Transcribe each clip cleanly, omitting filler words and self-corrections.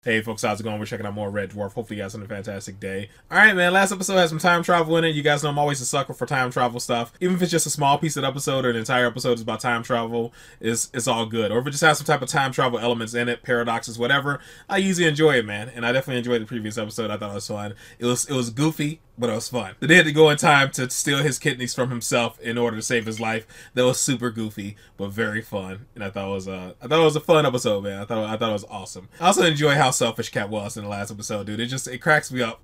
Hey folks, how's it going? We're checking out more Red Dwarf. Hopefully you guys had a fantastic day. Alright man, last episode has some time travel in it. You guys know I'm always a sucker for time travel stuff. Even if it's just a small piece of the episode or an entire episode is about time travel, it's all good. Or if it just has some type of time travel elements in it, paradoxes, whatever, I usually enjoy it, man. And I definitely enjoyed the previous episode. I thought it was fun. It was goofy, but it was fun. They had to go in time to steal his kidneys from himself in order to save his life. That was super goofy, but very fun. And I thought it was a fun episode, man. I thought it was awesome. I also enjoy how selfish Cat was in the last episode, dude. It cracks me up.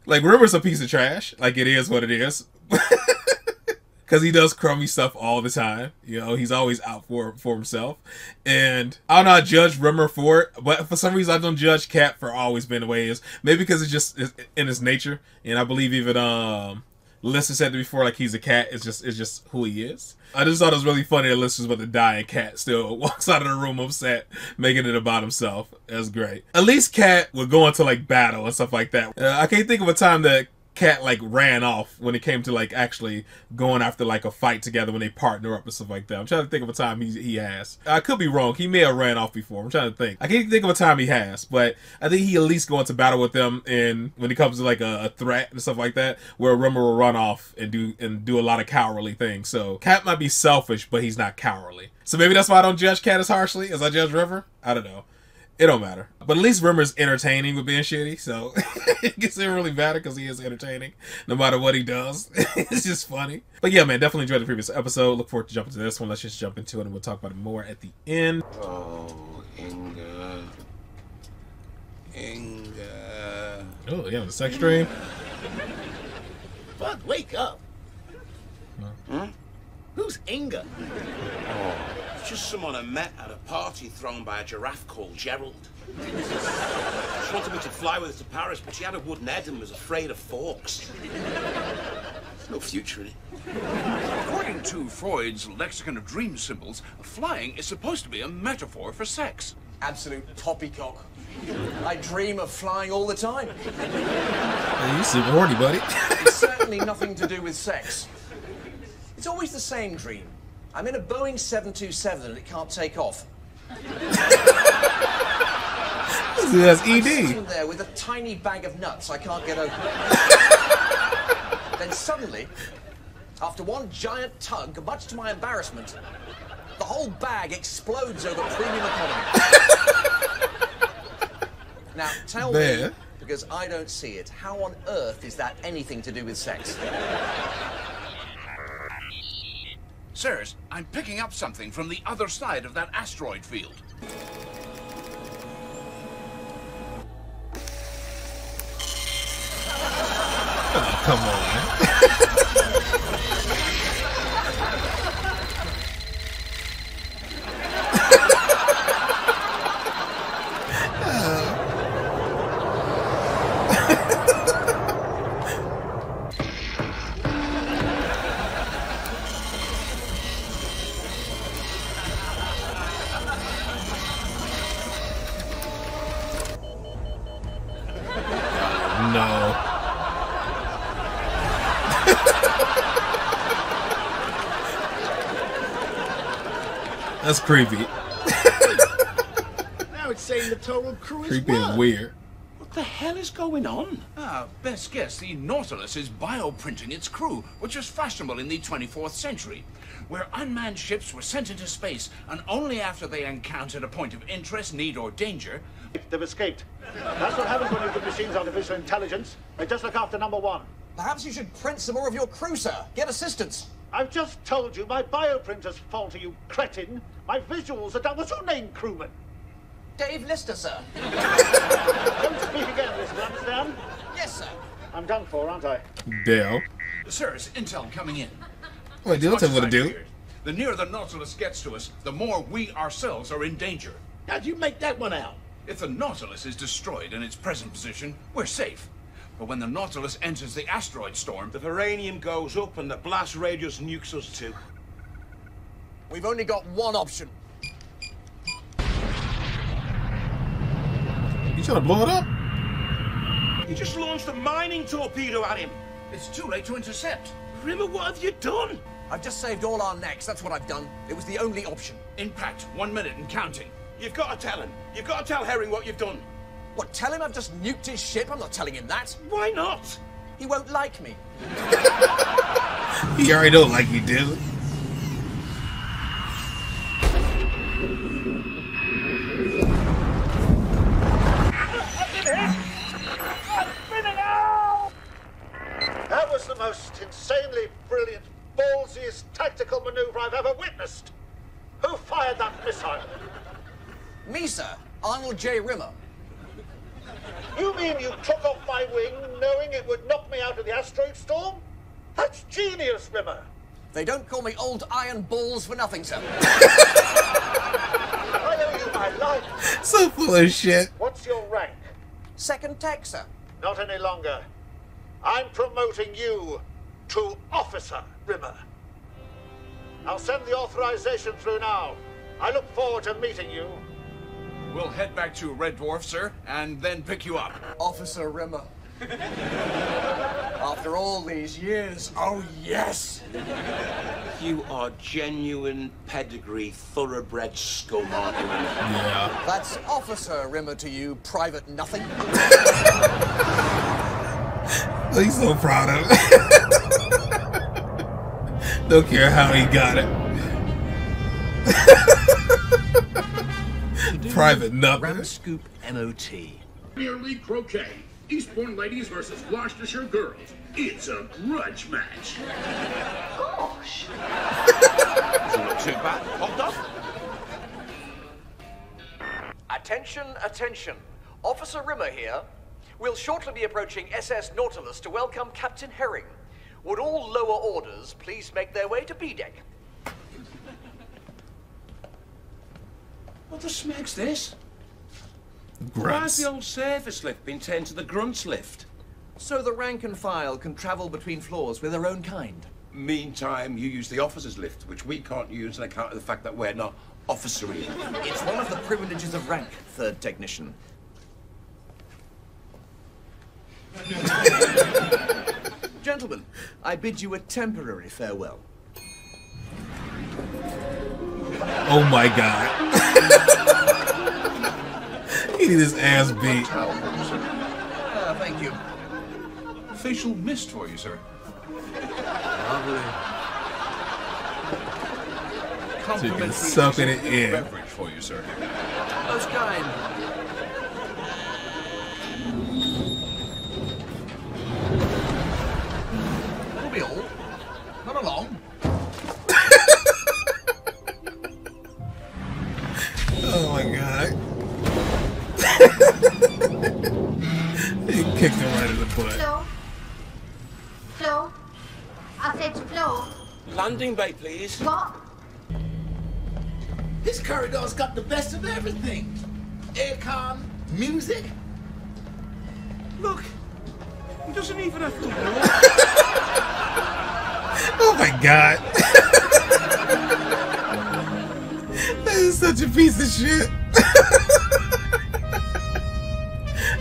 Like, Rimmer's a piece of trash. Like, it is what it is. Because he does crummy stuff all the time. You know, he's always out for himself. And I'll not judge Rimmer for it, but for some reason I don't judge Cat for always being the way he is. Maybe because it's just in his nature. And I believe even Lissa said it before, like, he's a cat. It's just who he is. I just thought it was really funny that Lissa's about to die and Cat still walks out of the room upset, making it about himself. That's great. At least Cat would go into, like, battle and stuff like that. I can't think of a time that Cat, like, ran off when it came to, like, actually going after, like, a fight together when they partner up and stuff like that. I'm trying to think of a time he has. I could be wrong. He may have ran off before. I'm trying to think. I can't think of a time he has, but I think he at least go into battle with them in when it comes to, like, a threat and stuff like that, where Rimmer will run off and do a lot of cowardly things. So Cat might be selfish, but he's not cowardly. So maybe that's why I don't judge Cat as harshly as I judge River. I don't know. It don't matter. But at least Rimmer's entertaining with being shitty, so it gets it really matter because he is entertaining no matter what he does. It's just funny. But yeah, man, definitely enjoyed the previous episode. Look forward to jumping to this one. Let's just jump into it and we'll talk about it more at the end. Oh, Inga. Inga. Oh, yeah, the sex dream. Bud, wake up. Huh? Who's Inga? Oh, it's just someone I met at a party thrown by a giraffe called Gerald. She wanted me to fly with her to Paris, but she had a wooden head and was afraid of forks. There's no future in it. According to Freud's lexicon of dream symbols, flying is supposed to be a metaphor for sex. Absolute poppycock. I dream of flying all the time. Hey, you super horny, buddy. It's certainly nothing to do with sex. It's always the same dream. I'm in a Boeing 727 and it can't take off. That's ED. I'm sitting there with a tiny bag of nuts I can't get open. Then suddenly, after one giant tug, much to my embarrassment, the whole bag explodes over premium economy. Now, tell me, because I don't see it, how on earth is that anything to do with sex? Sirs, I'm picking up something from the other side of that asteroid field. Oh, come on. No. That's creepy. Now it's saying the total crew is Creepy and weird. What the hell is going on? Best guess, the Nautilus is bioprinting its crew, which was fashionable in the 24th century, where unmanned ships were sent into space, and only after they encountered a point of interest, need, or danger. They've escaped. That's what happens when you give machines artificial intelligence. They just look after number one. Perhaps you should print some more of your crew, sir. Get assistance. I've just told you my bioprinter's faulty, you cretin. My visuals are done. What's your name, crewman? Dave Lister, sir. Don't speak again, listen, understand? Yes, sir. I'm done for, aren't I? Dale. Sirs, intel coming in. Wait, don't tell me what to do. The nearer the Nautilus gets to us, the more we ourselves are in danger. How'd you make that one out? If the Nautilus is destroyed in its present position, we're safe. But when the Nautilus enters the asteroid storm, The uranium goes up and the blast radius nukes us too. We've only got one option. You trying to blow it up? You just launched a mining torpedo at him. it's too late to intercept. Rimmer, what have you done? I've just saved all our necks. That's what I've done. It was the only option. Impact, 1 minute and counting. You've got to tell him. You've got to tell Herring what you've done. What, tell him I've just nuked his ship? I'm not telling him that. Why not? He won't like me. He already don't like you, dude. That was the most insanely brilliant, ballsiest tactical maneuver I've ever witnessed. Who fired that missile? Me, sir. Arnold J. Rimmer. You mean you took off my wing knowing it would knock me out of the asteroid storm? That's genius, Rimmer. They don't call me Old Iron Balls for nothing, sir. I owe you my life. So full of shit. What's your rank? Second tech, sir. Not any longer. I'm promoting you to Officer Rimmer. I'll send the authorization through now. I look forward to meeting you. We'll head back to Red Dwarf, sir, and then pick you up. Officer Rimmer. After all these years, oh yes! You are genuine pedigree, thoroughbred scum, aren't you? Yeah. That's Officer Rimmer to you, Private Nothing. Oh, he's so proud of it. Don't care how he got it. Private Nothing. Ram Scoop MOT. Premier League croquet. Eastbourne ladies versus Gloucestershire girls. It's a grudge match. Gosh. Not too bad. Hot dog? Attention, attention. Officer Rimmer here. We'll shortly be approaching SS Nautilus to welcome Captain Herring. Would all lower orders please make their way to B-deck? What the smeg's this? Why's Grunts. the old surface lift been turned to the grunts lift? So the rank and file can travel between floors with their own kind. Meantime, you use the officers lift, which we can't use on account of the fact that we're not officery. It's one of the privileges of rank, third technician. Gentlemen, I bid you a temporary farewell. Oh my god. He need his ass beat. Thank you. Facial mist for you, sir. Complimentary sucking it in. beverage for you, sir. Most kind. That'll be all. Not along. Oh my god. He kicked him right in the butt. Flow. Flow. I said flow. Landing bay, please. What? This corridor's got the best of everything. Aircon, music. Look, he doesn't even have to walk. Oh my god. That is such a piece of shit.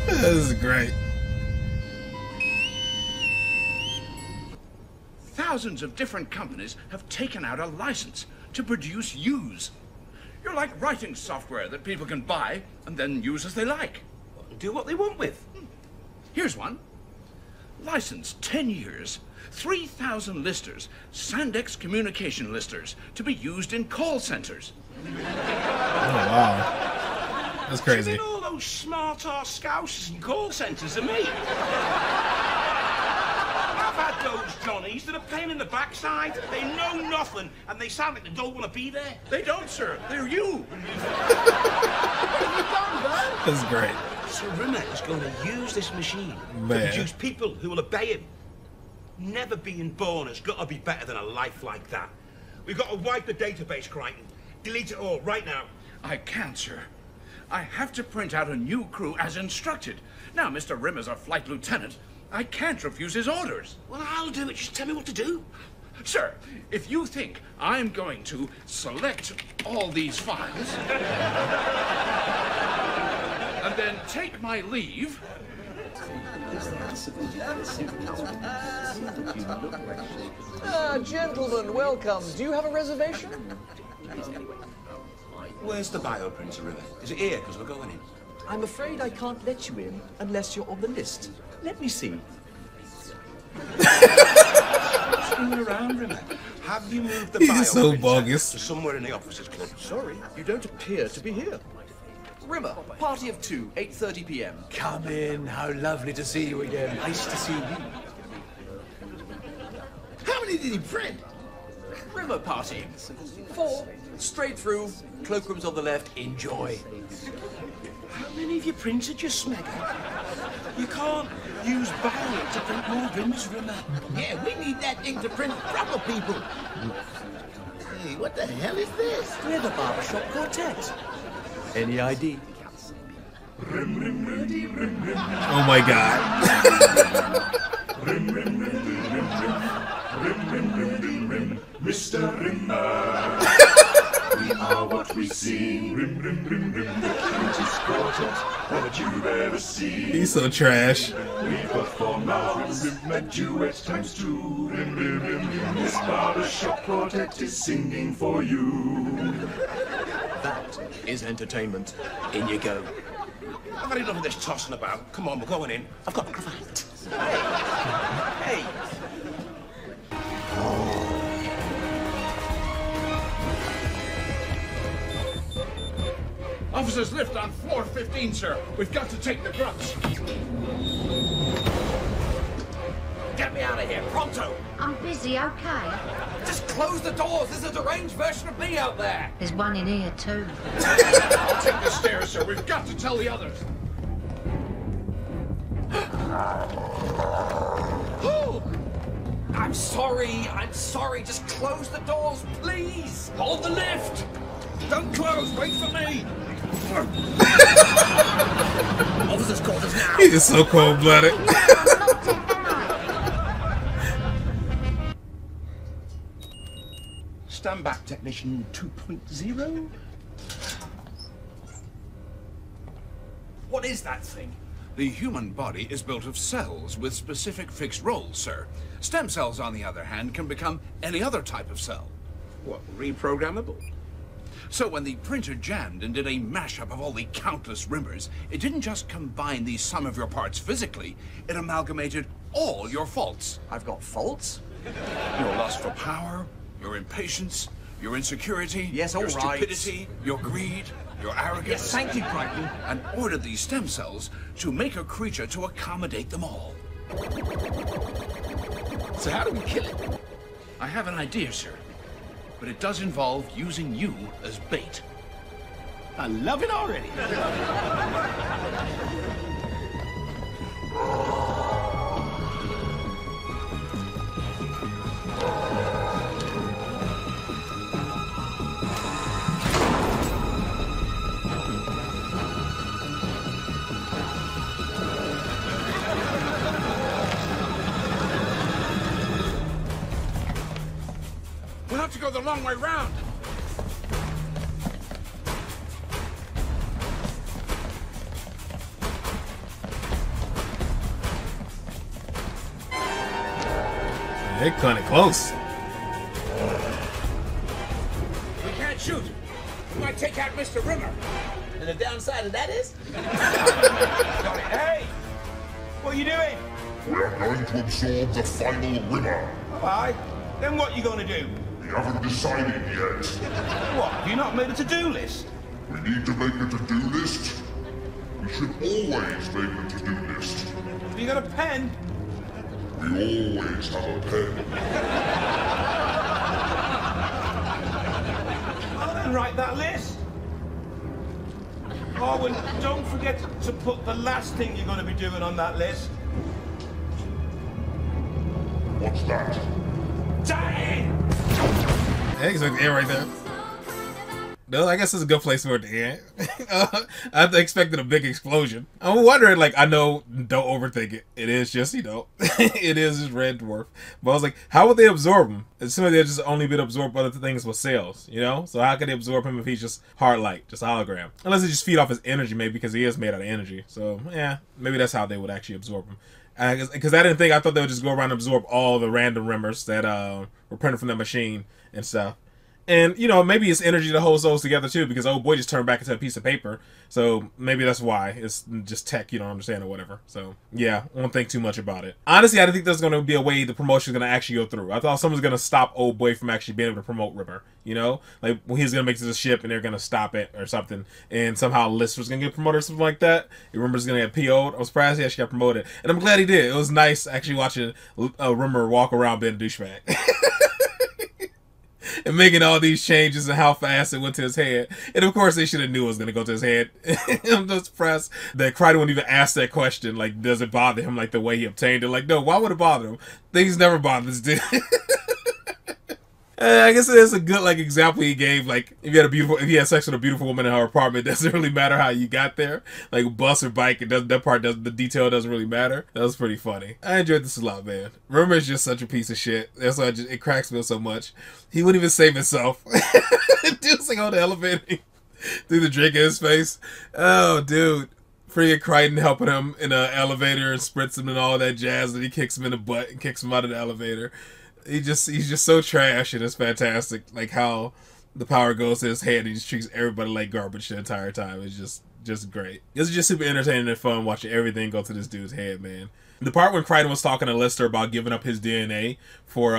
This is great. Thousands of different companies have taken out a license to produce use. You're like writing software that people can buy and then use as they like. Do what they want with. Here's one. License 10 years, 3,000 listers, Sandex communication listers, to be used in call centers. Oh wow. That's You crazy. mean all those smart-ass scousers and call centres are me? I've had those Johnnies that are pain in the backside. They know nothing, and they sound like they don't want to be there. They don't, sir. They're you. That's great. So Rimmer is going to use this machine Man. to produce people who will obey him. Never being born has got to be better than a life like that. We've got to wipe the database, Crichton. Delete it all, right now. I can't, sir. I have to print out a new crew as instructed. Now, Mr. Rimmer's a flight lieutenant. I can't refuse his orders. Well, I'll do it. Just tell me what to do. Sir, if you think I'm going to select all these files and then take my leave, Gentlemen, welcome. Do you have a reservation? Where's the bioprinter, River? Is it here? Because we're going in. I'm afraid I can't let you in unless you're on the list. Let me see. Around, Rimmer. Have you moved the He's so bioprinter bogus. to somewhere in the officers' club? Sorry, you don't appear to be here. Rimmer, party of 2, 8:30 p.m. Come in. How lovely to see you again. Nice to see you. How many did he print? Rimmer party. 4, straight through, cloakrooms on the left, enjoy. How many of your prints did you smack? You can't use Violet to print more Rimmers, Rimmer. Yeah, we need that ink to print proper people. Hey, what the hell is this? We're the barbershop quartet. Any ID? Oh my god. Mr. Rimmer. We are what we seem. Rim, rim, rim, rim, the cutest quartet that you've ever seen. He's so trash. We've got 4 mouths, rim, a duet times 2. Rim, rim, rim, rim, this barbershop quartet is singing for you. That is entertainment. In you go. I've had enough of this tossing about. Come on, we're going in. I've got a cravat. Hey! Officers, lift on floor 15, sir. We've got to take the drugs. Get me out of here, pronto! I'm busy, okay? Just close the doors. There's a deranged version of me out there. There's one in here too. I'll take the stairs, sir. We've got to tell the others. I'm sorry. Just close the doors, please. Hold the lift. Don't close. Wait for me. Officers called us now. He's just so cold-blooded. Stand back, technician 2.0. What is that thing? The human body is built of cells with specific fixed roles, sir. Stem cells, on the other hand, can become any other type of cell. What, reprogrammable? So when the printer jammed and did a mashup of all the countless Rimmers, it didn't just combine the sum of your parts physically, it amalgamated all your faults. I've got faults? Your lust for power, your impatience, your insecurity, Yes, your all right. stupidity, your greed, your arrogance. Yes, thank you, Crichton. And ordered these stem cells to make a creature to accommodate them all. So how do we kill it? I have an idea, sir. But it does involve using you as bait. I love it already. We'll have to go the long way round. They're kind of close. We can't shoot. We might take out Mr. Rimmer. And the downside of that is? Hey! What are you doing? We are going to absorb the final Rimmer. Aye. Then what you gonna do? We haven't decided yet. What, have you not made a to-do list? We need to make a to-do list. We should always make a to-do list. Have you got a pen? We always have a pen. I'll then write that list. Oh, and don't forget to put the last thing you're going to be doing on that list. What's that? Dying! Hey, he's like the end right there. No, I guess it's a good place for it to end. I expected a big explosion. I'm wondering, like, I know, don't overthink it. It is just, you know, it is just Red Dwarf. But I was like, how would they absorb him? Assuming they've just only been absorbed by other things with cells, you know? So how could they absorb him if he's just hard light, just a hologram? Unless they just feed off his energy, maybe, because he is made out of energy. So, yeah, maybe that's how they would actually absorb him. Because I thought they would just go around and absorb all the random Rimmers that were printed from that machine and stuff. And, you know, maybe it's energy that holds those together too, because old boy just turned back into a piece of paper. So maybe that's why. It's just tech you don't understand or whatever. So, yeah, I won't think too much about it. Honestly, I didn't think there's going to be a way the promotion is going to actually go through. I thought someone's going to stop old boy from actually being able to promote Rimmer, you know? Like, when he's going to make it to the ship and they're going to stop it or something. And somehow Lister's going to get promoted or something like that. Rimmer's going to get PO'd. I'm surprised he actually got promoted. And I'm glad he did. It was nice actually watching Rimmer walk around being a douchebag. And making all these changes and how fast it went to his head. And of course they should have knew it was going to go to his head. I'm just impressed that Crichton wouldn't even ask that question. Like, does it bother him like the way he obtained it? Like, no, why would it bother him? Things never bother this dude. I guess it is a good like example he gave. Like, if you had sex with a beautiful woman in her apartment, it doesn't really matter how you got there. Like bus or bike, the detail doesn't really matter. That was pretty funny. I enjoyed this a lot, man. Rimmer is just such a piece of shit. That's why it cracks me up so much. He wouldn't even save himself. Dude's like on the elevator, threw the drink in his face. Oh, dude. Freaking Crichton helping him in an elevator and spritz him and all that jazz, and he kicks him in the butt and kicks him out of the elevator. He's just so trash, and it's fantastic. Like how the power goes to his head, and he just treats everybody like garbage the entire time. It's just great. It's just super entertaining and fun watching everything go to this dude's head, man. The part when Crichton was talking to Lister about giving up his DNA for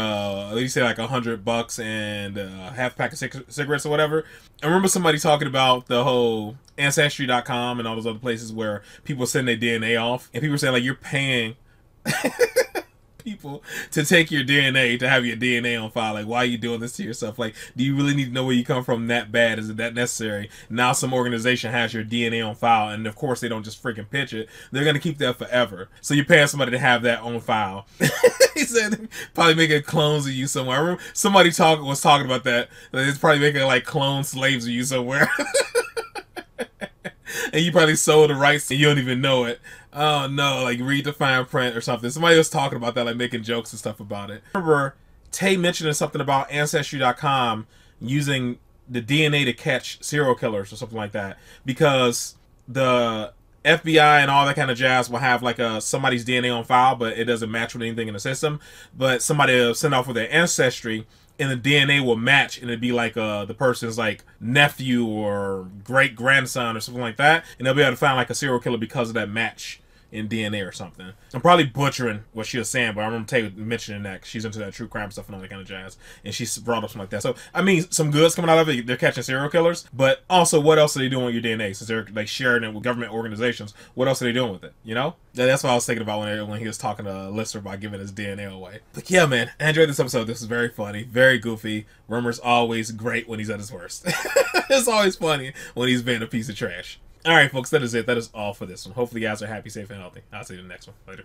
you say like $100 and half pack of cigarettes or whatever. I remember somebody talking about the whole Ancestry.com and all those other places where people send their DNA off, and people were saying like you're paying people to take your DNA, to have your DNA on file. Like, why are you doing this to yourself? Like, do you really need to know where you come from that bad? Is it that necessary? Now some organization has your DNA on file, and of course they don't just freaking pitch it. They're gonna keep that forever. So you're paying somebody to have that on file. He said probably making clones of you somewhere. I remember somebody was talking about that. It's probably making like clone slaves of you somewhere. And you probably sold the rights and you don't even know it. Oh no, like read the fine print or something. Somebody was talking about that, like making jokes and stuff about it. I remember Tay mentioning something about Ancestry.com using the DNA to catch serial killers or something like that. Because the FBI and all that kind of jazz will have like somebody's DNA on file, but it doesn't match with anything in the system. But somebody will send off with their ancestry, and the DNA will match, and it'd be like the person's like nephew or great grandson or something like that, and they'll be able to find like a serial killer because of that match in DNA or something. I'm probably butchering what she was saying, but I remember Tay mentioning that she's into that true crime stuff and all that kind of jazz, and she brought up something like that. So I mean, some good's coming out of it. They're catching serial killers, but also what else are they doing with your DNA? Since they're like sharing it with government organizations, what else are they doing with it? You know? That's what I was thinking about when he was talking to Lister about giving his DNA away. But yeah, man, I enjoyed this episode. This is very funny, very goofy. Rimmer's always great when he's at his worst. It's always funny when he's being a piece of trash. Alright, folks, that is it. That is all for this one. Hopefully you guys are happy, safe, and healthy. I'll see you in the next one. Later.